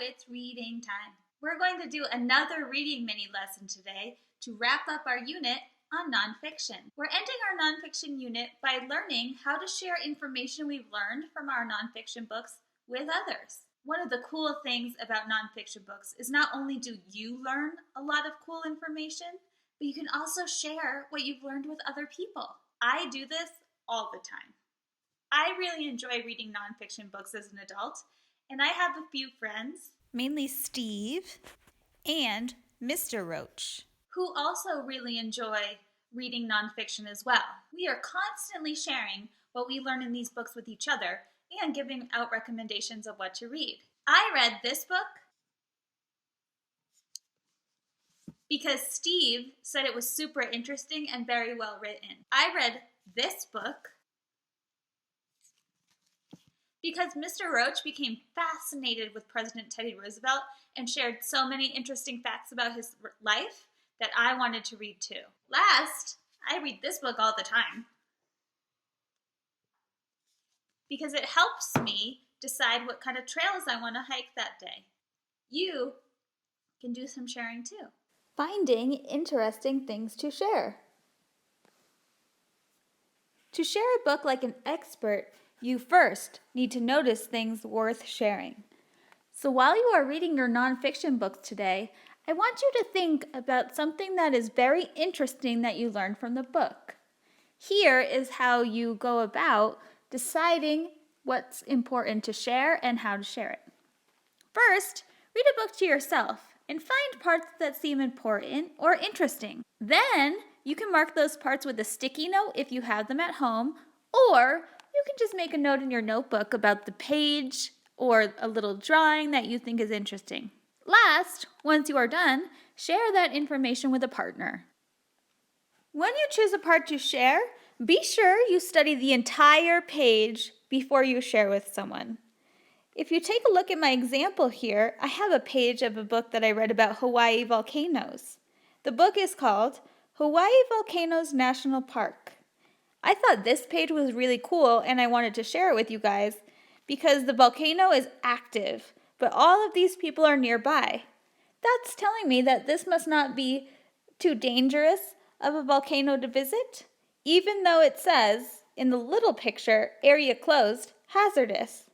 it's reading time. We're going to do another reading mini lesson today to wrap up our unit on nonfiction. We're ending our nonfiction unit by learning how to share information we've learned from our nonfiction books with others. One of the cool things about nonfiction books is not only do you learn a lot of cool information, but you can also share what you've learned with other people. I do this all the time. I really enjoy reading nonfiction books as an adult, and I have a few friends, mainly Steve and Mr. Roche, who also really enjoy reading nonfiction as well. We are constantly sharing what we learn in these books with each other and giving out recommendations of what to read. I read this book because Steve said it was super interesting and very well written. I read this book because Mr. Roche became fascinated with President Teddy Roosevelt and shared so many interesting facts about his life that I wanted to read too. Last, I read this book all the time because it helps me decide what kind of trails I want to hike that day. You can do some sharing too. Finding interesting things to share. To share a book like an expert, you first need to notice things worth sharing. So while you are reading your nonfiction books today, I want you to think about something that is very interesting that you learned from the book. Here is how you go about deciding what's important to share and how to share it. First, read a book to yourself and find parts that seem important or interesting. Then, you can mark those parts with a sticky note if you have them at home, or you can just make a note in your notebook about the page or a little drawing that you think is interesting. Last, once you are done, share that information with a partner. When you choose a part to share, be sure you study the entire page before you share with someone. If you take a look at my example here, I have a page of a book that I read about Hawaii volcanoes. The book is called Hawaii Volcanoes National Park. I thought this page was really cool and I wanted to share it with you guys because the volcano is active, but all of these people are nearby. That's telling me that this must not be too dangerous of a volcano to visit, even though it says in the little picture, area closed, hazardous.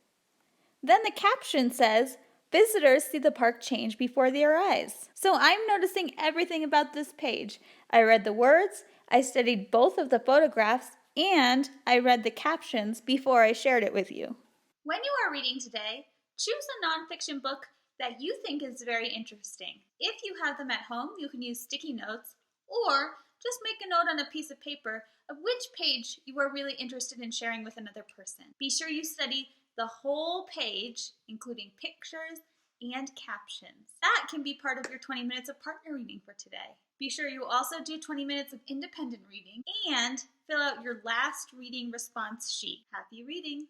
Then the caption says, visitors see the park change before their eyes. So I'm noticing everything about this page. I read the words, I studied both of the photographs, and I read the captions before I shared it with you. When you are reading today, choose a nonfiction book that you think is very interesting. If you have them at home, you can use sticky notes, or just make a note on a piece of paper of which page you are really interested in sharing with another person. Be sure you study the whole page, including pictures and captions. That can be part of your 20 minutes of partner reading for today. Be sure you also do 20 minutes of independent reading and fill out your last reading response sheet. Happy reading!